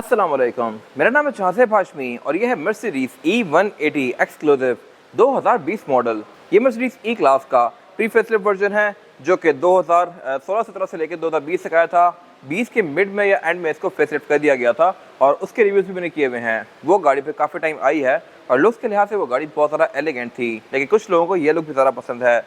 अस्सलाम वालेकुम, मेरा नाम है चाहसेब हाशमी और यह है मर्सिडीज E180 एक्सक्लूसिव 2020 मॉडल। ये मर्सिडीज ई क्लास का प्री फेसलिफ्ट वर्जन है जो कि 2016-17 से लेकर 2020 तक आया था। 20 के मिड में या एंड में इसको फेसलिफ्ट कर दिया गया था और उसके रिव्यूज़ भी मैंने किए हुए हैं। वो गाड़ी पे काफ़ी टाइम आई है और लुक्स के लिहाज से वो गाड़ी बहुत ज़्यादा एलिगेंट थी, लेकिन कुछ लोगों को ये लुक भी ज़्यादा पसंद है।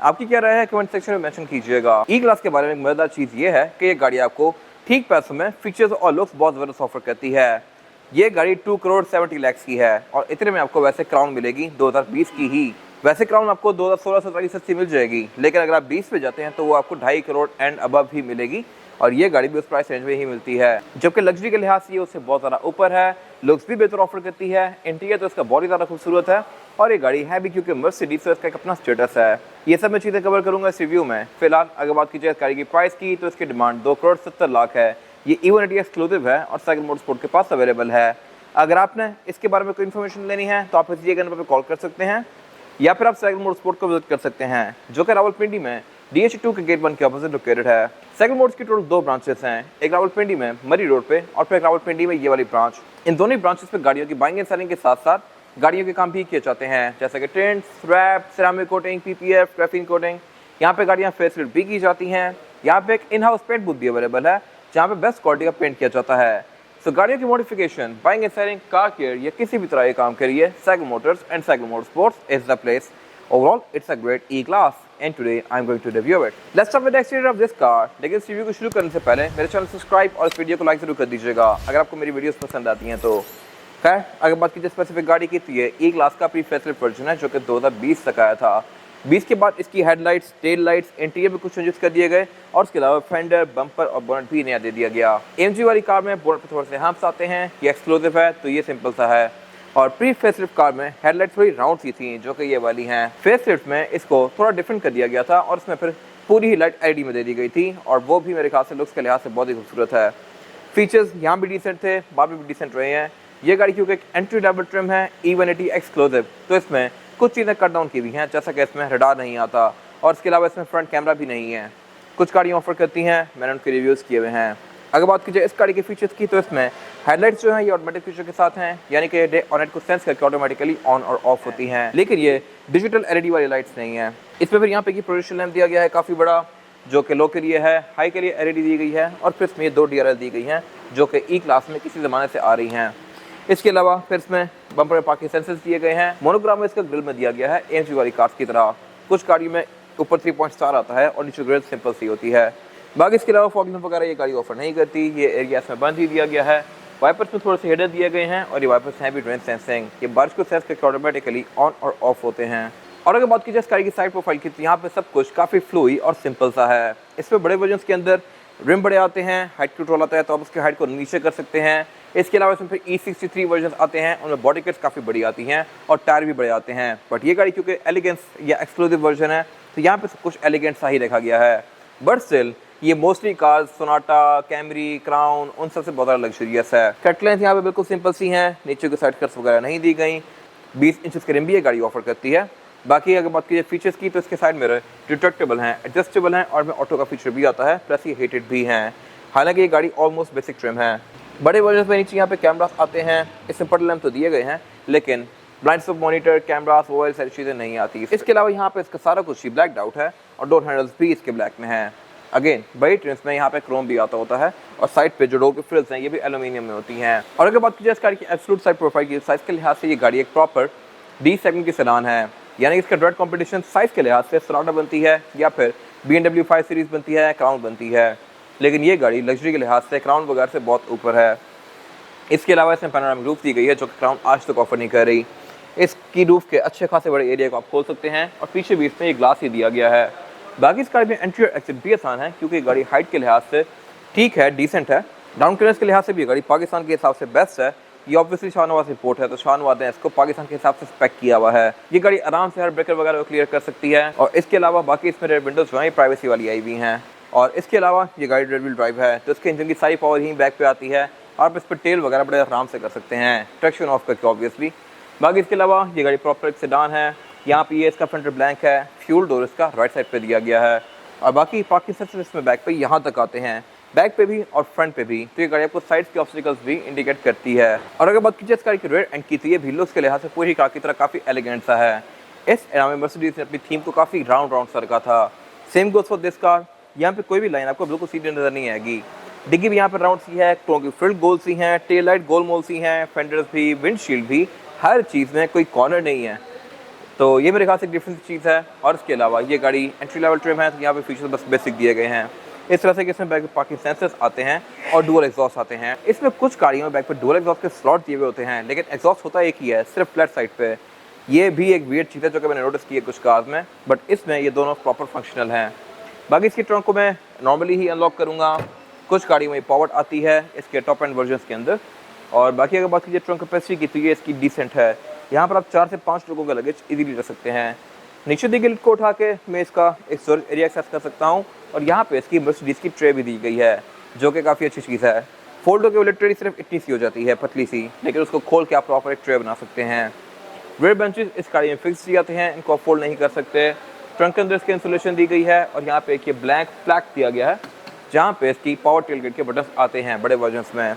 आपकी क्या राय है कमेंट सेक्शन में मेंशन कीजिएगा। ई क्लास के बारे में एक मज़ेदार चीज़ ये है कि ये गाड़ी आपको ठीक पैसों में फीचर्स और लुक्स बहुत ज़बरदस्त ऑफर करती है। ये गाड़ी 2 करोड़ 70 लाख की है और इतने में आपको वैसे क्राउन मिलेगी 2020 की ही। वैसे क्राउन आपको 2016-17 की सस्ती मिल जाएगी, लेकिन अगर आप 20 पे जाते हैं तो वो आपको 2.5 करोड़ एंड अबव ही मिलेगी और ये गाड़ी भी उस प्राइस रेंज में ही मिलती है। जबकि लग्जरी के लिहाज से ये उससे बहुत ज़्यादा ऊपर है, लुक्स भी बेहतर ऑफर करती है, इंटीरियर तो इसका बहुत ही ज़्यादा खूबसूरत है और ये गाड़ी है भी क्योंकि मर्सिडीज से इसका एक अपना स्टेटस है। ये सब मैं चीज़ें कवर करूँगा इस रिव्यू में। फिलहाल अगर बात की जाए इस गाड़ी की प्राइस की तो इसकी डिमांड 2 करोड़ 70 लाख है। ये E180 एक्सक्लूसिव है और साइकिल मोटरस्पोर्ट के पास अवेलेबल है। अगर आपने इसके बारे में कोई इन्फॉर्मेशन लेनी है तो आप इसी नंबर पर कॉल कर सकते हैं या फिर आप साइकिल मोटरस्पोर्ट को विजिट कर सकते हैं जो कि रावलपिंडी में DH2 के गेट 1 के ऑपोजिट लोकेटेड है। साइकिल मोटर्स की टोटल 2 ब्रांचेस हैं, एक रावलपिंडी में मरी रोड पे और फिर रावलपिंडी में ये वाली ब्रांच। इन दोनों ब्रांचेस पे गाड़ियों की बाइंग एंड सेलिंग के साथ साथ गाड़ियों के काम भी किए जाते हैं, जैसे कि tent, wrap, ceramic coating, PPF, graphene coating. यहाँ पे गाड़ियाँ फेसलिफ्ट भी की जाती हैं। यहाँ पे एक इन हाउस पेंट बूथ भी अवेलेबल है जहाँ पे बेस्ट क्वालिटी का पेंट किया जाता है। सो गाड़ियों की modification, buying and selling, car care या किसी भी तरह के काम करिए, cycle Motors and cycle motorsports is the place. Overall, it's a great E-Class and today I'm going to review it. Let's start with the exterior of this car. लेकिन इस review को शुरू करने से पहले मेरे चैनल सब्सक्राइब और इस वीडियो को लाइक जरूर कर दीजिएगा अगर आपको मेरी वीडियोस पसंद आती हैं तो। खैर, अगर बात की जाए स्पेसिफिक गाड़ी की तो ये E-Class का प्री फेसलिफ्ट वर्जन है जो कि 2020 तक आया था। 20 के बाद इसकी हेडलाइट्स, टेल लाइट्स, इंटीरियर में कुछ चेंजेस कर दिए गए और उसके अलावा फेंडर, बम्पर और बोनट भी नया दे दिया गया। AMG वाली कार में बोनट पर थोड़े से हम्प्स आते हैं, ये एक्सक्लूसिव है तो ये सिंपल सा है। और प्री फेसलिफ्ट कार में हेडलाइट्स थोड़ी राउंड सी थी जो कि ये वाली हैं। फेसलिफ्ट में इसको थोड़ा डिफरेंट कर दिया गया था और इसमें फिर पूरी ही लाइट LED में दे दी गई थी और वो भी मेरे ख्याल से लुक्स के लिहाज से बहुत ही खूबसूरत है। फीचर्स यहाँ भी डिसेंट थे, बाद में भी डिसेंट रहे हैं। ये गाड़ी क्योंकि एक एंट्री लेवल ट्रिम है E180 एक्सक्लूसिव तो इसमें कुछ चीज़ें कट डाउन की हुई हैं, जैसा कि इसमें रडार नहीं आता और इसके अलावा इसमें फ्रंट कैमरा भी नहीं है। कुछ गाड़ियाँ ऑफर करती हैं, मैंने उनके रिव्यूज़ किए हुए हैं। अगर बात की जाए इस गाड़ी के फीचर्स की तो इसमें हेडलाइट्स जो हैं ये ऑटोमेटिक फीचर के साथ हैं, यानी कि डे और नाइट को सेंस करके ऑटोमेटिकली ऑन और ऑफ होती हैं, लेकिन ये डिजिटल LED वाली लाइट्स नहीं है। इसमें फिर यहाँ पे की प्रोजेक्शन लैंप दिया गया है काफ़ी बड़ा जो कि लो के लिए है, हाई के लिए LED दी गई है और फिर इसमें 2 DRL दी गई हैं जो कि E-Class में किसी ज़माने से आ रही हैं। इसके अलावा फिर इसमें बम्पर में पार्किंग सेंसर्स दिए गए हैं। मोनोग्राम में इसका ग्रिल में दिया गया है AMG वाली कार्स की तरह। कुछ गाड़ियों में ऊपर 3 पॉइंट स्टार आता है और नीचे ग्रिल सिंपल सी होती है। बाकी इसके अलावा फॉग लैंप वगैरह ये गाड़ी ऑफर नहीं करती, ये एरिया इसमें बंद ही दिया गया है। वाइपर्स में थोड़े से हेडर दिए गए हैं और ये वाइपर्स हैं भी रेन सेंसिंग, ये बारिश को सेंस करके ऑटोमेटिकली ऑन और ऑफ होते हैं। और अगर बात की जाए इस गाड़ी की साइड प्रोफाइल की तो यहाँ पे सब कुछ काफ़ी फ्लूई और सिंपल सा है। इसमें बड़े वर्जन के अंदर रिम बड़े आते हैं, हाइट कंट्रोल आता है तो आप उसकी हाइट को नीचे कर सकते हैं। इसके अलावा इसमें फिर E63 वर्जन आते हैं, उनमें बॉडी किट्स काफ़ी बड़ी आती हैं और टायर भी बड़े आते हैं। बट ये गाड़ी क्योंकि एलिगेंस या एक्सक्लूसिव वर्जन है तो यहाँ पे सब कुछ एलिगेंट सा ही रखा गया है। बट स्टिल ये mostly cars Sonata, Camry, Crown उन सबसे बहुत ज़्यादा लग्जरियस है। कट लेंथ यहाँ पे बिल्कुल सिंपल सी हैं, नीचे की साइड कट्स वगैरह नहीं दी गई। 20 इंच के रिम भी ये गाड़ी ऑफर करती है। बाकी अगर बात कीजिए फीचर्स की तो इसके साइड मिरर रिट्रैक्टेबल हैं, एडजस्टेबल हैं और में ऑटो का फीचर भी आता है, प्लस ये हीटेड भी हैं। हालांकि ये गाड़ी ऑलमोस्ट बेसिक ट्रिम है। बड़े वर्जन में नीचे यहाँ पे कैमरास आते हैं, इसमें पट लैंप तो दिए गए हैं लेकिन ब्लाइंड स्पॉट मॉनिटर, कैमरास, वो सारी चीज़ें नहीं आती। इसके अलावा यहाँ पे इसका सारा कुछ ही ब्लैक आउट है और डोर हैंडल्स भी इसके ब्लैक में हैं। अगेन बड़ी ट्रिम्स में यहाँ पे क्रोम भी आता होता है और साइड पे जो डोर के फ्रिल्स हैं ये भी एल्यूमिनियम में होती हैं। और अगर बात की जाए इस गाड़ी की एब्सोल्यूट साइड प्रोफाइल की साइज़ के लिहाज से ये गाड़ी एक प्रॉपर D सेगमेंट की सेडान है, यानी इसका डायरेक्ट कंपटीशन साइज़ के लिहाज से सोनाटा बनती है या फिर BMW 5 सीरीज़ बनती है, क्राउन बनती है, लेकिन ये गाड़ी लग्जरी के लिहाज से क्राउन वगैरह से बहुत ऊपर है। इसके अलावा इसमें पैनोरामिक रूफ दी गई है जो कि क्राउन आज तक ऑफर नहीं कर रही। इसकी रूफ के अच्छे खासे बड़े एरिया को आप खोल सकते हैं और पीछे भी इसमें ये ग्लास ही दिया गया है। बाकी इस गाड़ी में एंट्री और एग्जिट भी आसान है क्योंकि गाड़ी हाइट के लिहाज से ठीक है, डिसेंट है। डाउन क्लियरेंस के लिहाज से भी गाड़ी पाकिस्तान के हिसाब से बेस्ट है। ये ऑब्वियसली शाहनवाज रिपोर्ट है तो शाहनवाज ने इसको पाकिस्तान के हिसाब से स्पेक किया हुआ है। ये गाड़ी आराम से हर ब्रेकर वगैरह को क्लियर कर सकती है और इसके अलावा बाकी इसमें रेयर विंडोज जो है प्राइवेसी वाली आई हुई हैं। और इसके अलावा ये गाड़ी रेयर व्हील ड्राइव है तो इसके इंजन की सारी पावर ही बैक पे आती है। आप इस पर टेल वगैरह बड़े आराम से कर सकते हैं, ट्रैक्शन ऑफ करके ऑब्वियसली। बाकी इसके अलावा ये गाड़ी प्रॉपर सेडान है, यहाँ पे ये इसका फ्रंट ब्लैंक है, फ्यूल डोर इसका राइट साइड पे दिया गया है और बाकी पार्किंग सेंसर इसमें बैक पे यहाँ तक आते हैं। बैक पे भी और फ्रंट पे भी। तो ये गाड़ी आपको साइड के ऑब्स्टिकल्स भी इंडिकेट करती है। और अगर बात कीजिए इस गाड़ी की रेयर एंड की, तो ये भी लुक्स के लिहाज से पूरी कार की तरह काफ़ी एलिगेंट सा है। इस एरा में मर्सिडीज ने अपनी थीम को काफ़ी राउंड सा रखा था। Same goes for this car. यहाँ पे कोई भी लाइन आपको बिल्कुल सीधी नजर नहीं आएगी। डिग्गी भी यहाँ पे राउंड सी है, क्रोम की फ्रंट गोल सी हैं, टेल लाइट गोल मोल सी हैं, फेंडर्स भी, विंडशील्ड भी, हर चीज़ में कोई कॉर्नर नहीं है। तो ये मेरे ख्याल से एक डिफरेंट चीज़ है। और इसके अलावा ये गाड़ी एंट्री लेवल ट्रिम है, तो यहाँ पे फीचर्स बस बेसिक दिए गए हैं। इस तरह से कि इसमें बैक पे पार्किंग सेंसर्स आते हैं और डुअल एग्जॉस्ट आते हैं। इसमें कुछ गाड़ियों में बैक पे डुअल एग्जॉस्ट के स्लॉट दिए हुए होते हैं, लेकिन एग्जॉस्ट होता एक ही है, सिर्फ फ्लैट साइड पे। ये भी एक वियर्ड चीज़ है जो कि मैंने नोटिस की है कुछ कार्स में, बट इसमें ये दोनों प्रॉपर फंक्शनल हैं। बाकी इसकी ट्रंक को मैं नॉर्मली ही अनलॉक करूँगा। कुछ गाड़ियों में पावर आती है इसके टॉप एंड वर्जन्स के अंदर। और बाकी अगर बात कीजिए ट्रंक कैपेसिटी की, तो ये इसकी डिसेंट है। यहाँ पर आप 4 से 5 लोगों का लगेज इजीली रख सकते हैं। नीचे दी गिल्ट को उठा के मैं इसका एक स्टोरेज एरिया एक्सेस कर सकता हूँ। और यहाँ पे इसकी मर्सिडीज की ट्रे भी दी गई है, जो कि काफ़ी अच्छी चीज़ है। फोल्ड होकर लिटरली सिर्फ इतनी सी हो जाती है, पतली सी, लेकिन उसको खोल के आप प्रॉपर एक ट्रे बना सकते हैं। रेयर बेंचेस इस गाड़ी में फिक्स दिए जाते हैं, इनको आप फोल्ड नहीं कर सकते। ट्रंक के अंदर इसकी इंसुलेशन दी गई है और यहाँ पे एक ये ब्लैक फ्लैग दिया गया है, जहाँ पे इसकी पावर टेलगेट के बटन आते हैं बड़े वर्जन्स में।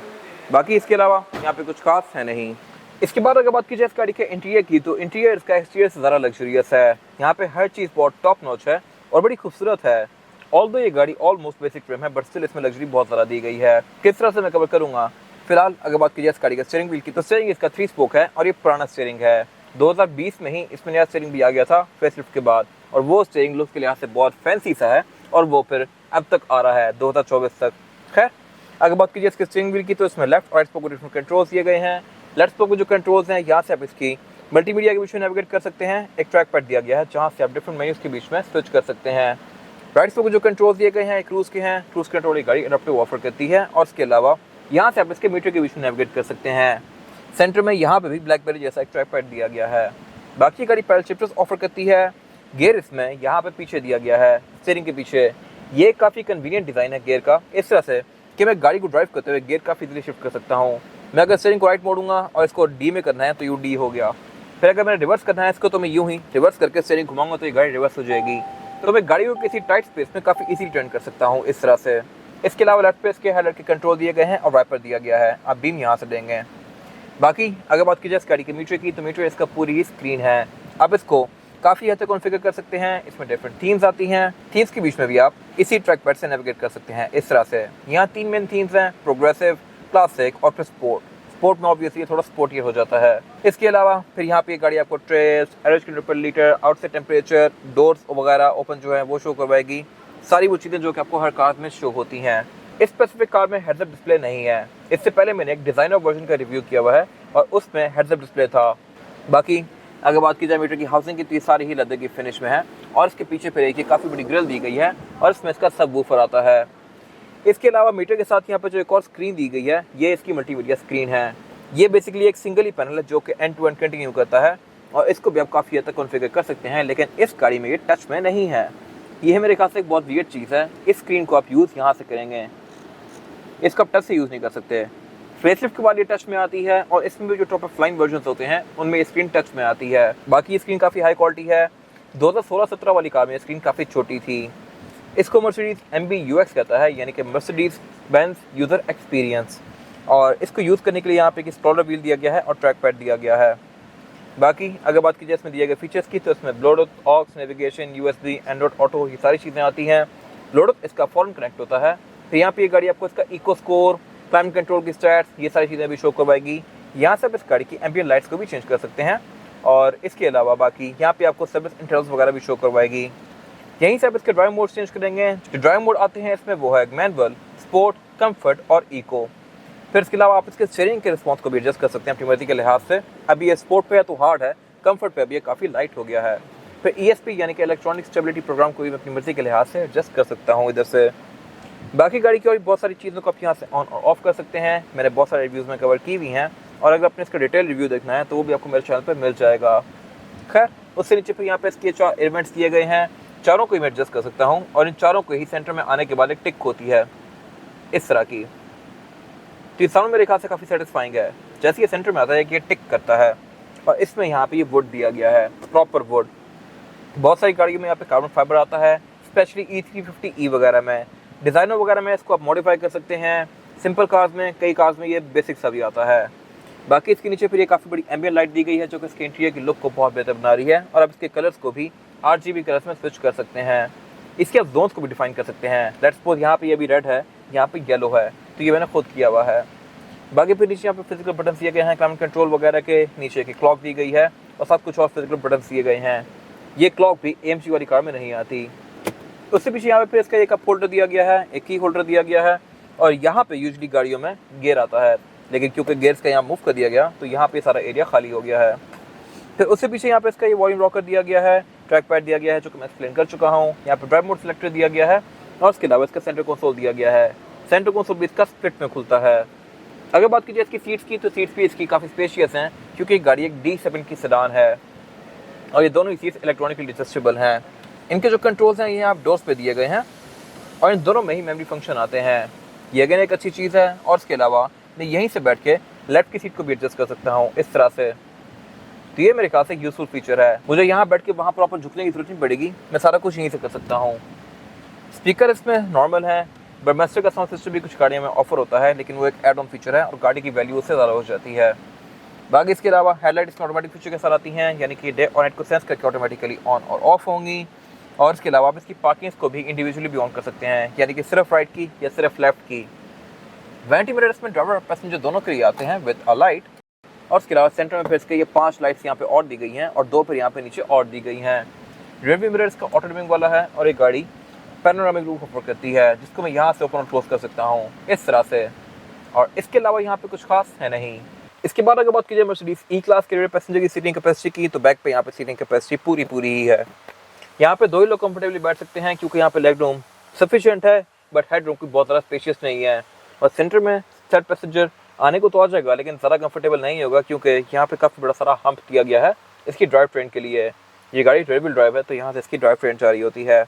बाकी इसके अलावा यहाँ पे कुछ खास है नहीं। इसके बाद अगर बात की जाए इस गाड़ी के इंटीरियर की, तो इंटीरियर इसका एक्सटीरियर से ज़्यादा लग्जरियस है। यहाँ पे हर चीज़ बहुत टॉप नॉच है और बड़ी खूबसूरत है। ऑल्दो ये गाड़ी ऑलमोस्ट बेसिक ट्रिम है, बट स्टिल इसमें लग्जरी बहुत ज़्यादा दी गई है। किस तरह से मैं कवर करूँगा। फिलहाल अगर बात की जाए इस गाड़ी का स्टीयरिंग व्हील की, तो स्टीयरिंग इसका 3 स्पोक है और ये पुराना स्टीयरिंग है। 2020 में ही इसमें नया स्टीयरिंग भी आ गया था फेसलिफ्ट के बाद, और वो स्टीयरिंग लुक के लिहाज से बहुत फैंसी सा है और वो फिर अब तक आ रहा है 2024 तक। खैर अगर बात कीजिए इसके स्टीयरिंग व्हील की, तो इसमें लेफ्ट और राइट स्पोक को डिफरेंट कंट्रोल्स दिए गए हैं। लेफ्ट स्पोक को जो कंट्रोल्स हैं, यहाँ से आप इसकी मल्टीमीडिया के बीच में नेविगेट कर सकते हैं। एक ट्रैक पैड दिया गया है जहाँ से आप डिफरेंट मेन्यूज के बीच में स्विच कर सकते हैं। राइट स्पोक को जो कंट्रोल्स दिए गए हैं क्रूज के हैं। क्रूज कंट्रोल ये गाड़ी एडाप्टिव ऑफर करती है और इसके अलावा यहाँ से आप इसके मीटर के बीच में नेविगेट कर सकते हैं। सेंटर में यहाँ पे भी ब्लैकबेरी जैसा एक ट्रैक पैड दिया गया है। बाकी गाड़ी पैडल शिफ्टर्स ऑफर करती है। गियर इसमें यहाँ पे पीछे दिया गया है, स्टीयरिंग के पीछे। ये काफ़ी कन्वीनियंट डिज़ाइन है गियर का, इस तरह से कि मैं गाड़ी को ड्राइव करते हुए गियर काफ़ी इजीली शिफ्ट कर सकता हूँ। मैं अगर स्टीयरिंग को राइट मोड़ूंगा और इसको डी में करना है तो यू डी हो गया। फिर अगर मैंने रिवर्स करना है इसको, तो मैं यूँ ही रिवर्स करके स्टीयरिंग घुमाऊंगा तो ये गाड़ी रिवर्स हो जाएगी। तो मैं गाड़ी को किसी टाइट स्पेस में काफ़ी इजीली टर्न कर सकता हूँ इस तरह से। इसके अलावा लेफ्ट पे इसके हेडलाइट के कंट्रोल दिए गए हैं और वाइपर दिया गया है, आप बीम यहाँ से देंगे। बाकी अगर बात की जाए इस गाड़ी के मीटर की, तो मीटर इसका पूरी ही स्क्रीन है। आप इसको काफ़ी हद तक कॉन्फ़िगर कर सकते हैं। इसमें डिफरेंट थीम्स आती हैं, थीम्स के बीच में भी आप इसी ट्रैक पैड से नेविगेट कर सकते हैं इस तरह से। यहाँ 3 मेन थीम्स हैं, प्रोग्रेसिव, क्लासिक और फिर स्पोर्ट। स्पोर्ट में ऑब्वियसली थोड़ा स्पोर्टियर हो जाता है। इसके अलावा फिर यहाँ पे गाड़ी आपको ट्रेस, एवरेज किलोमीटर पर लीटर, आउटसाइड टेम्परेचर, डोर्स वगैरह ओपन जो है वो शो करवाएगी। सारी वो चीज़ें जो कि आपको हर कार में शो होती हैं। इस स्पेसिफिक कार में हेडअप डिस्प्ले नहीं है। इससे पहले मैंने एक डिज़ाइनर वर्जन का रिव्यू किया हुआ है और उसमें हेडअप डिस्प्ले था। बाकी अगर बात की जाए मीटर की हाउसिंग की, तो सारी ही लेदर की फिनिश में है और इसके पीछे फिर एक काफ़ी बड़ी ग्रिल दी गई है और इसमें इसका सबवूफर आता है। इसके अलावा मीटर के साथ यहाँ पर जो एक और स्क्रीन दी गई है, ये इसकी मल्टीमीडिया स्क्रीन है। ये बेसिकली एक सिंगल ही पैनल है जो कि एंड टू एंड कंटिन्यू करता है और इसको भी आप काफ़ी हद तक कॉन्फ़िगर कर सकते हैं, लेकिन इस गाड़ी में ये टच में नहीं है। ये मेरे ख्याल से एक बहुत वियर्ड चीज़ है। इस स्क्रीन को आप यूज़ यहाँ से करेंगे, इसको आप टच से यूज़ नहीं कर सकते। फेसलिफ्ट के बाद ये टच में आती है और इसमें भी जो टॉप ऑफ लाइन वर्जन होते हैं उनमें ये स्क्रीन टच में आती है। बाकी ये स्क्रीन काफ़ी हाई क्वालिटी है। 2016-17 वाली कार में स्क्रीन काफ़ी छोटी थी। इसको मर्सिडीज MBUX कहता है, यानी कि मर्सिडीज बेंज यूज़र एक्सपीरियंस, और इसको यूज़ करने के लिए यहाँ पे एक स्क्रॉलर व्हील दिया गया है और ट्रैक पैड दिया गया है। बाकी अगर बात की जाए इसमें दिए गए फीचर्स की, तो इसमें Bluetooth, aux, navigation, USB, Android auto, ये सारी चीज़ें आती हैं। ब्लूटूथ इसका फॉरन कनेक्ट होता है। फिर यहाँ पे ये गाड़ी आपको इसका इको स्कोर, क्लाइमेट कंट्रोल की स्टैट्स, ये सारी चीज़ें भी शो करवाएगी। यहाँ से आप इस गाड़ी की एम्बियंट लाइट्स को भी चेंज कर सकते हैं और इसके अलावा बाकी यहाँ पे आपको सर्विस इंटरवल्स वगैरह भी शो करवाएगी। यहीं से आप इसके ड्राइव मोड चेंज करेंगे। जो ड्राइव मोड आते हैं इसमें वो है मैनुअल, स्पोर्ट, कंफर्ट और इको। फिर इसके अलावा आप इसके स्टीयरिंग के रिस्पॉन्स को भी एडजस्ट कर सकते हैं अपनी मर्जी के लिहाज से। अभी ये स्पोर्ट पे है तो हार्ड है, कंफर्ट पे अभी ये काफ़ी लाइट हो गया है। फिर ESP यानी कि इलेक्ट्रॉनिक स्टेबिलिटी प्रोग्राम को भी मैं अपनी मर्जी के लिहाज से एडजस्ट कर सकता हूँ इधर से। बाकी गाड़ी की और बहुत सारी चीज़ों को आप यहाँ से ऑन और ऑफ कर सकते हैं। मैंने बहुत सारे रिव्यूज़ में कवर की हुई हैं और अगर आपने इसका डिटेल रिव्यू देखना है तो वो भी आपको मेरे चैनल पर मिल जाएगा। खैर उससे नीचे फिर यहाँ पे इसके 4 एलिमेंट्स दिए गए हैं, चारों को ही मैं एडजस्ट कर सकता हूँ और इन चारों को ही सेंटर में आने के बाद एक टिक होती है इस तरह की। तो ये साउंड मेरे ख्याल से काफ़ी सेटिस्फाइंग है। जैसे ये सेंटर में आता है कि ये टिक करता है और इसमें यहाँ पे ये वुड दिया गया है, प्रॉपर वुड। बहुत सारी गाड़ियों में यहाँ पे कार्बन फाइबर आता है, स्पेशली E350E वगैरह में। डिज़ाइनर वगैरह में इसको आप मॉडिफाई कर सकते हैं। सिंपल कार्स में, कई कार्स में ये बेसिक सा भी आता है। बाकी इसके नीचे फिर ये काफ़ी बड़ी एम्बियंट लाइट दी गई है जो कि इसके इंटीरियर की लुक को बहुत बेहतर बना रही है। और आप इसके कलर्स को भी RGB कलर्स में स्विच कर सकते हैं। इसके आप जोन्स को भी डिफाइन कर सकते हैं। लेट्स सपोज यहाँ पे ये भी रेड है, यहाँ पे येलो है, तो ये मैंने खुद किया हुआ है। बाकी फिर नीचे यहाँ पे फिजिकल बटन दिए गए हैं, क्लाइमेट कंट्रोल वगैरह के। नीचे की क्लॉक दी गई है और साथ कुछ और फिजिकल बटन दिए गए हैं। ये क्लॉक भी AMG वाली कार में नहीं आती। उससे पीछे यहाँ पे फिर इसका एक कप होल्डर दिया गया है, एक की होल्डर दिया गया है। और यहाँ पे यूजली गाड़ियों में गियर आता है, लेकिन क्योंकि गियर्स का यहाँ मूव कर दिया गया तो यहाँ पे सारा एरिया खाली हो गया है। फिर उससे पीछे यहाँ पे इसका ये वॉल्यूम रॉकर दिया गया है, ट्रैक पैड दिया गया है जो कि मैं एक्सप्लेन कर चुका हूँ। यहाँ पे ड्राइव मोड सिलेक्टर दिया गया है और उसके अलावा इसका सेंटर कंसोल दिया गया है। सेंटर कंसोल भी इसका स्प्लिट में खुलता है। अगर बात कीजिए इसकी सीट्स की, तो सीट्स भी इसकी काफ़ी स्पेशियस हैं क्योंकि गाड़ी एक D7 की सेडान है और ये दोनों ही सीट्स इलेक्ट्रॉनिकली एडजस्टेबल हैं। इनके जो कंट्रोल्स हैं ये आप डोर्स पे दिए गए हैं और इन दोनों में ही मेमोरी फंक्शन आते हैं। ये अगेन एक अच्छी चीज़ है। और इसके अलावा मैं यहीं से बैठ के लेफ्ट की सीट को भी एडजस्ट कर सकता हूँ इस तरह से। तो ये मेरे ख्याल से एक यूजफुल फीचर है। मुझे यहाँ बैठ के वहाँ प्रॉपर झुकने की जरूरत नहीं पड़ेगी, मैं सारा कुछ यहीं से कर सकता हूँ। स्पीकर इसमें नॉर्मल है। बर्मेस्टर का साउंड सिस्टम भी कुछ गाड़ियों में ऑफर होता है, लेकिन वो एक एड ऑन फीचर है और गाड़ी की वैल्यू उससे ज़्यादा हो जाती है। बाकी इसके अलावा हेडलाइट इसमें ऑटोमेटिक फीचर के साथ आती हैं, यानी कि डे और नाइट को सेंस करके ऑटोमेटिकली ऑन और ऑफ होंगी। और इसके अलावा आप इसकी पार्किंग्स को भी इंडिविजुअली भी ऑन कर सकते हैं, यानी कि सिर्फ राइट की या सिर्फ लेफ्ट की। वैनिटी मिरर इसमें ड्राइवर और पैसेंजर दोनों के लिए आते हैं विद अ लाइट। और इसके अलावा सेंटर में फिर इसके ये 5 लाइट्स यहाँ पे और दी गई हैं और 2 फिर यहाँ पे नीचे और दी गई हैं। रियरव्यू मिरर इसका ऑटो डिमिंग वाला है और एक गाड़ी पैनोरामिक रूफ ऑफर करती है जिसको मैं यहाँ से ओपन और क्लोज कर सकता हूँ इस तरह से। और इसके अलावा यहाँ पे कुछ खास है नहीं। इसके बाद अगर बात कीजिए मर्सिडीज ई क्लास के पैसेंजर की सीटिंग कैपेसिटी की, तो बैक पे यहाँ पे सीटिंग कैपेसिटी पूरी ही है। यहाँ पे 2 ही लोग कंफर्टेबली बैठ सकते हैं क्योंकि यहाँ पे लेग रूम सफिशिएंट है, बट हेड रूम की बहुत ज़्यादा स्पेशियस नहीं है। और सेंटर में थर्ड पैसेंजर आने को तो आ जाएगा, लेकिन ज़्यादा कंफर्टेबल नहीं होगा क्योंकि यहाँ पे काफ़ी बड़ा सारा हम्प दिया गया है इसकी ड्राइव ट्रेन के लिए। ये गाड़ी रेयर व्हील ड्राइव है तो यहाँ से इसकी ड्राइव ट्रेन जा रही होती है।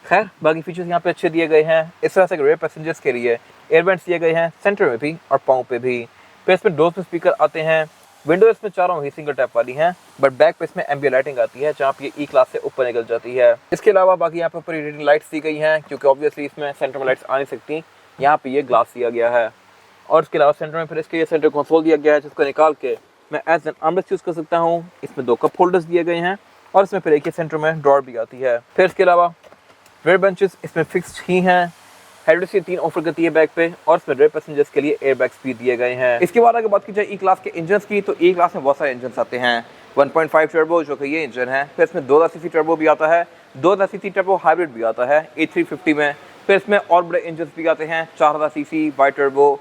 खैर बाकी फीचर्स यहाँ पे अच्छे दिए गए हैं। इस तरह से रेयर पैसेंजर्स के लिए एयरबैंड्स दिए गए हैं सेंटर में भी और पाँव पे भी। फिर इसमें डोर्स में स्पीकर आते हैं। विंडो इसमें चारों ही सिंगल टैप वाली हैं, बट बैक पे इसमें एम्बियंट लाइटिंग आती है जहाँ पे ई क्लास से ऊपर निकल जाती है। इसके अलावा बाकी यहाँ पे ऊपर रीडिंग लाइट्स दी गई हैं क्योंकि ऑब्वियसली इसमें सेंटर में लाइट्स आ नहीं सकती, यहाँ पे ये ग्लास दिया गया है। और इसके अलावा सेंटर में फिर इसके ये सेंटर कंसोल दिया गया है जिसको निकाल के मैं एज एन आर्मरेस्ट यूज़ कर सकता हूँ। इसमें 2 कप होल्डर्स दिए गए हैं और इसमें फिर एक ही सेंटर में ड्रॉर भी आती है। फिर इसके अलावा रेयर बेंचेस इसमें फिक्स्ड ही हैं। हेडरेस्ट 3 ऑफर करती है बैक पे और इसमें रेयर पैसेंजर्स के लिए एयर बैग्स भी दिए गए हैं। इसके बाद अगर बात की जाए ई क्लास के इंजन्स की, तो ई क्लास में बहुत सारे इंजन आते हैं। 1.5 टर्बो जो कि ये इंजन है, फिर इसमें 2000 सीसी टर्बो भी आता है, 2000 सीसी टर्बो हाइब्रिड भी आता है E350 में। फिर इसमें और बड़े इंजन भी आते हैं 4000 सीसी वाई टर्बो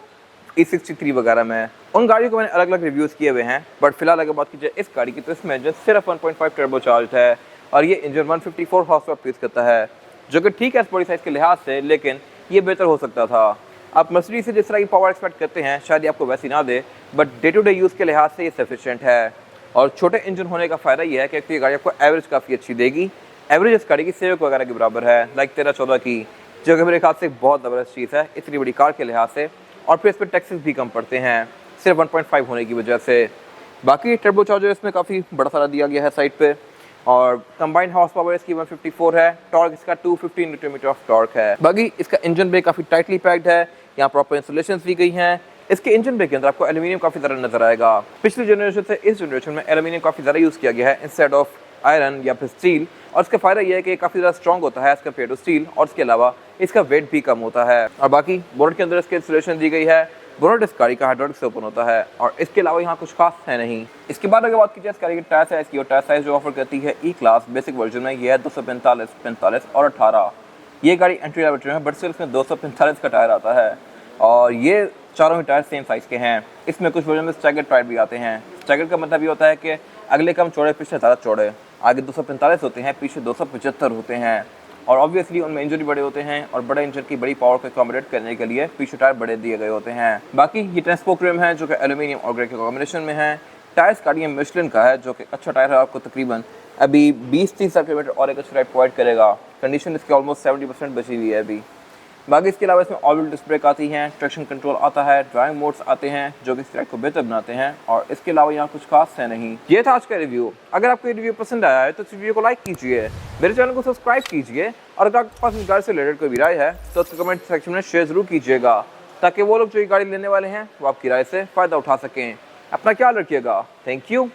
E63 वगैरह में। उन गाड़ियों को मैंने अलग अलग रिव्यूज़ किए हुए हैं, बट फिलहाल अगर बात की जाए इस गाड़ी की तो इसमें इंजन सिर्फ 1.5 टर्बो चार्ज है और ये इंजन 154 हॉर्स पावर प्रोड्यूस करता है, जो कि ठीक है बॉडी साइज के लिहाज से, लेकिन ये बेहतर हो सकता था। आप मर्सिडीज से जिस तरह की पावर एक्सपेक्ट करते हैं शायद ये आपको वैसी ना दे, but day to day use के लिहाज से ये सफिशिएंट है। और छोटे इंजन होने का फ़ायदा ये है कि ये गाड़ी आपको एवरेज काफ़ी अच्छी देगी। एवरेज इस गाड़ी की सेविक वगैरह के बराबर है, लाइक 13-14 की, जो कि मेरे ख्याल से बहुत ज़बरदस्त चीज़ है इतनी बड़ी कार के लिहाज से। और फिर इस पर टैक्सेस भी कम पड़ते हैं सिर्फ 1.5 होने की वजह से। बाकी टर्बो चार्जर इसमें काफ़ी बड़ा सारा दिया गया है साइड पे और कंबाइंड हॉर्स पावर इसकी 154 है। टॉर्क इसका 215 न्यूटन मीटर ऑफ टॉर्क है। बाकी इसका इंजन ब्रेक काफ़ी टाइटली पैक्ड है, यहाँ प्रॉपर इंसुलेशन दी गई हैं। इसके इंजन ब्रेक के अंदर आपको एल्यूमिनियम काफ़ी ज़्यादा नजर आएगा। पिछली जनरेशन से इस जनरेशन में एल्यूमिनियम काफ़ी ज़्यादा यूज़ किया गया है इंस्टेड ऑफ आयरन या फिर स्टील, और इसका फ़ायदा यह है कि काफ़ी ज़्यादा स्ट्रॉन्ग होता है एज़ कम्पेयर टू स्टील, और इसके अलावा इसका वेट भी कम होता है। और बाकी बोनट के अंदर इसके इंसुलेशन दी गई है। बोनट इस गाड़ी का हाइड्रोलिक से ओपन होता है और इसके अलावा यहाँ कुछ खास है नहीं। इसके बाद अगर बात की जाए इस गाड़ी की टायर साइज़ की, और टायर साइज़ जो ऑफर करती है ई क्लास बेसिक वर्जन में, ये है 245, 45 और 18। ये गाड़ी एंट्री लेवल ट्रिम है, बट सिर्फ इसमें 245 का टायर आता है और ये चारों ही टायर सेम साइज़ के हैं। इसमें कुछ वर्जन में स्टैगर्ड टायर भी आते हैं। स्टैगर्ड का मतलब ये होता है कि अगले कम चौड़े पीछे ज़्यादा चौड़े, आगे 245 होते हैं पीछे 275 होते हैं। और ऑब्वियसली उनमें इंजन भी बड़े होते हैं और बड़े इंजन की बड़ी पावर को अकोमोडेट करने के लिए पीछे टायर बड़े दिए गए होते हैं। बाकी ये ट्रांसपोर्ट रिम है जो कि एल्यूमिनियम और ग्रे के कॉम्बिनेशन में है। टायर्स गाड़ी मिशलिन का है जो कि अच्छा टायर है, आपको तकरीबन अभी 20-30 किलोमीटर और एक अच्छा राइड प्रोवाइड करेगा। कंडीशन इसकी ऑलमोस्ट 70% बची हुई है अभी। बाकी इसके अलावा इसमें ऑल व्हील डिस्क ब्रेक आती हैं, ट्रैक्शन कंट्रोल आता है, ड्राइविंग मोड्स आते हैं जो कि इस राइड को बेहतर बनाते हैं, और इसके अलावा यहाँ कुछ खास है नहीं। ये था आज का रिव्यू। अगर आपको ये रिव्यू पसंद आया है तो इस वीडियो को लाइक कीजिए, मेरे चैनल को सब्सक्राइब कीजिए, और अगर आपके पास इस गाड़ी से रिलेटेड कोई भी राय है तो उसको कमेंट सेक्शन में शेयर जरूर कीजिएगा, ताकि वो लोग जो ये गाड़ी लेने वाले हैं वो आपकी राय से फ़ायदा उठा सकें। अपना ख्याल रखिएगा। Thank you.